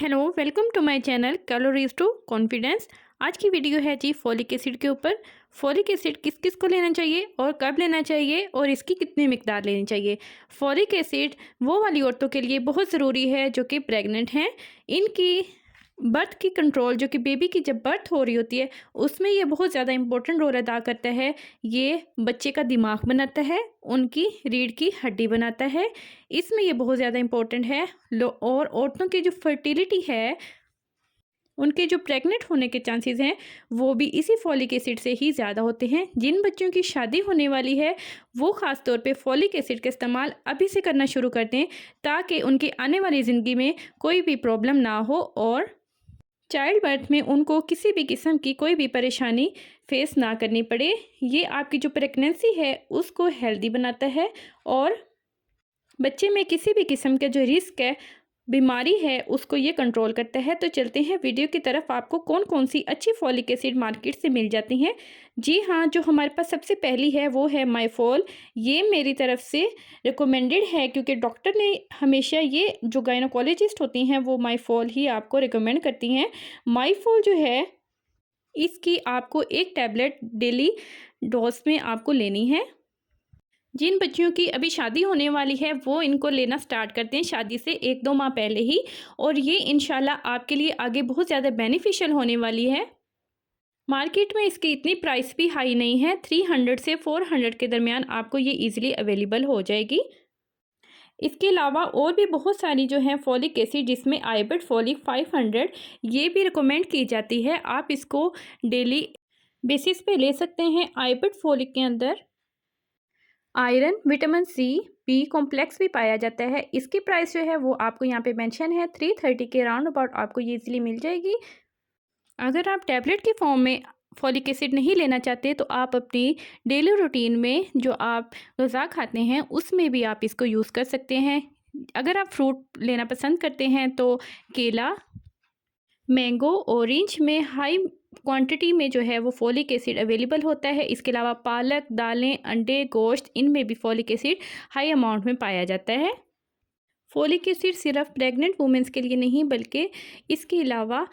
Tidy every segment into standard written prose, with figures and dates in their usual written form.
Hello, welcome to my channel calories to confidence. आज की video है जी फॉलिक एसिड के ऊपर। फॉलिक एसिड किस किस को लेना चाहिए और कब लेना चाहिए और इसकी कितनी मिकदार लेनी चाहिए। फॉलिक एसिड वो वाली औरतों के लिए बहुत ज़रूरी है जो कि प्रेग्नेंट हैं। इनकी बर्थ की कंट्रोल, जो कि बेबी की जब बर्थ हो रही होती है उसमें ये बहुत ज़्यादा इंपॉर्टेंट रोल अदा करता है। ये बच्चे का दिमाग बनाता है, उनकी रीढ़ की हड्डी बनाता है, इसमें ये बहुत ज़्यादा इम्पोर्टेंट है। लो, और औरतों की जो फर्टिलिटी है, उनके जो प्रेग्नेंट होने के चांसेस हैं वो भी इसी फॉलिक एसिड से ही ज़्यादा होते हैं। जिन बच्चों की शादी होने वाली है वो ख़ास तौर पे फॉलिक एसिड का इस्तेमाल अभी से करना शुरू कर दें ताकि उनकी आने वाली ज़िंदगी में कोई भी प्रॉब्लम ना हो और चाइल्ड बर्थ में उनको किसी भी किस्म की कोई भी परेशानी फेस ना करनी पड़े। ये आपकी जो प्रेगनेंसी है उसको हेल्दी बनाता है और बच्चे में किसी भी किस्म का जो रिस्क है, बीमारी है, उसको ये कंट्रोल करता है। तो चलते हैं वीडियो की तरफ। आपको कौन कौन सी अच्छी फॉलिक एसिड मार्केट से मिल जाती हैं। जी हाँ, जो हमारे पास सबसे पहली है वो है माईफॉल। ये मेरी तरफ से रिकमेंडेड है क्योंकि डॉक्टर ने हमेशा, ये जो गायनोकोलॉजिस्ट होती हैं वो माईफॉल ही आपको रिकमेंड करती हैं। माईफॉल जो है इसकी आपको एक टैबलेट डेली डोज में आपको लेनी है। जिन बच्चियों की अभी शादी होने वाली है वो इनको लेना स्टार्ट करते हैं शादी से 1-2 माह पहले ही, और ये इंशाल्लाह आपके लिए आगे बहुत ज़्यादा बेनिफिशियल होने वाली है। मार्केट में इसकी इतनी प्राइस भी हाई नहीं है, 300 से 400 के दरमियान आपको ये इजीली अवेलेबल हो जाएगी। इसके अलावा और भी बहुत सारी जो है फॉलिक एसिड, जिसमें आयोबेट फॉलिक 500 ये भी रिकमेंड की जाती है। आप इसको डेली बेसिस पे ले सकते हैं। आयोबेट फॉलिक के अंदर iron, vitamin C, B complex भी पाया जाता है। इसकी प्राइस जो है वो आपको यहाँ पे मेंशन है, 330 के राउंड अबाउट आपको ये इजीली मिल जाएगी। अगर आप टैबलेट के फॉर्म में फॉलिक एसिड नहीं लेना चाहते तो आप अपनी डेली रूटीन में जो आप ग़िज़ा खाते हैं उसमें भी आप इसको यूज़ कर सकते हैं। अगर आप फ्रूट लेना पसंद करते हैं तो केला, मैंगो, ऑरेंज में हाई क्वांटिटी में जो है वो फॉलिक एसिड अवेलेबल होता है। इसके अलावा पालक, दालें, अंडे, गोश्त, इनमें भी फॉलिक एसिड हाई अमाउंट में पाया जाता है। फॉलिक एसिड सिर्फ प्रेग्नेंट वुमेंस के लिए नहीं बल्कि इसके अलावा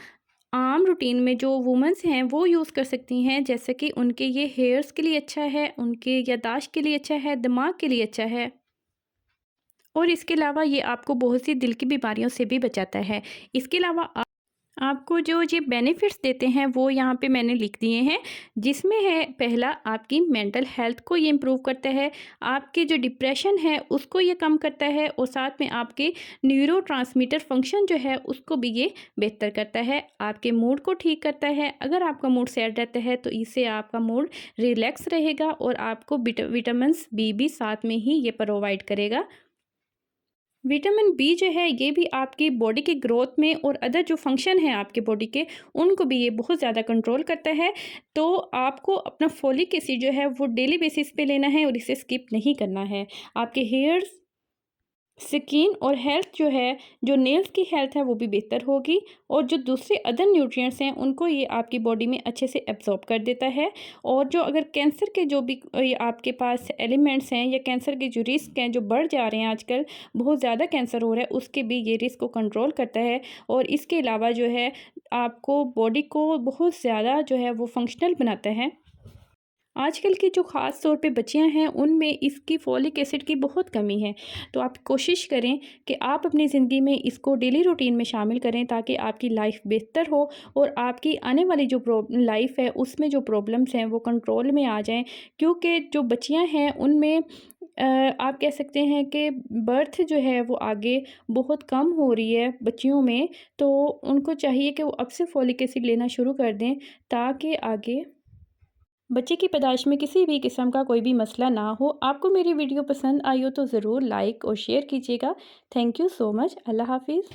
आम रूटीन में जो वुमेंस हैं वो यूज़ कर सकती हैं, जैसे कि उनके ये हेयर्स के लिए अच्छा है, उनके याददाश्त के लिए अच्छा है, दिमाग के लिए अच्छा है, और इसके अलावा ये आपको बहुत सी दिल की बीमारियों से भी बचाता है। इसके अलावा आपको जो ये बेनिफिट्स देते हैं वो यहाँ पे मैंने लिख दिए हैं, जिसमें है पहला, आपकी मेंटल हेल्थ को ये इम्प्रूव करता है, आपके जो डिप्रेशन है उसको ये कम करता है, और साथ में आपके न्यूरोट्रांसमीटर फंक्शन जो है उसको भी ये बेहतर करता है, आपके मूड को ठीक करता है। अगर आपका मूड सैड रहता है तो इससे आपका मूड रिलैक्स रहेगा और आपको विटामिन बी भी साथ में ही ये प्रोवाइड करेगा। विटामिन बी जो है ये भी आपकी बॉडी की ग्रोथ में और अदर जो फंक्शन है आपके बॉडी के, उनको भी ये बहुत ज़्यादा कंट्रोल करता है। तो आपको अपना फॉलिक एसिड जो है वो डेली बेसिस पे लेना है और इसे स्किप नहीं करना है। आपके हेयर्स, स्किन और हेल्थ जो है, जो नेल्स की हेल्थ है वो भी बेहतर होगी, और जो दूसरे अदर न्यूट्रिएंट्स हैं उनको ये आपकी बॉडी में अच्छे से एब्जॉर्ब कर देता है। और जो अगर कैंसर के जो भी आपके पास एलिमेंट्स हैं या कैंसर के जो रिस्क हैं जो बढ़ जा रहे हैं, आजकल बहुत ज़्यादा कैंसर हो रहा है, उसके भी ये रिस्क को कंट्रोल करता है। और इसके अलावा जो है आपको बॉडी को बहुत ज़्यादा जो है वो फंक्शनल बनाता है। आजकल की जो ख़ास तौर पे बच्चियां हैं उनमें इसकी फॉलिक एसिड की बहुत कमी है। तो आप कोशिश करें कि आप अपनी ज़िंदगी में इसको डेली रूटीन में शामिल करें ताकि आपकी लाइफ बेहतर हो और आपकी आने वाली जो लाइफ है उसमें जो प्रॉब्लम्स हैं वो कंट्रोल में आ जाएं। क्योंकि जो बच्चियां हैं उनमें आप कह सकते हैं कि बर्थ जो है वो आगे बहुत कम हो रही है बच्चियों में। तो उनको चाहिए कि वो अब से फॉलिक एसिड लेना शुरू कर दें ताकि आगे बच्चे की पैदाइश में किसी भी किस्म का कोई भी मसला ना हो। आपको मेरी वीडियो पसंद आई हो तो ज़रूर लाइक और शेयर कीजिएगा। Thank you so much. अल्लाह हाफिज़।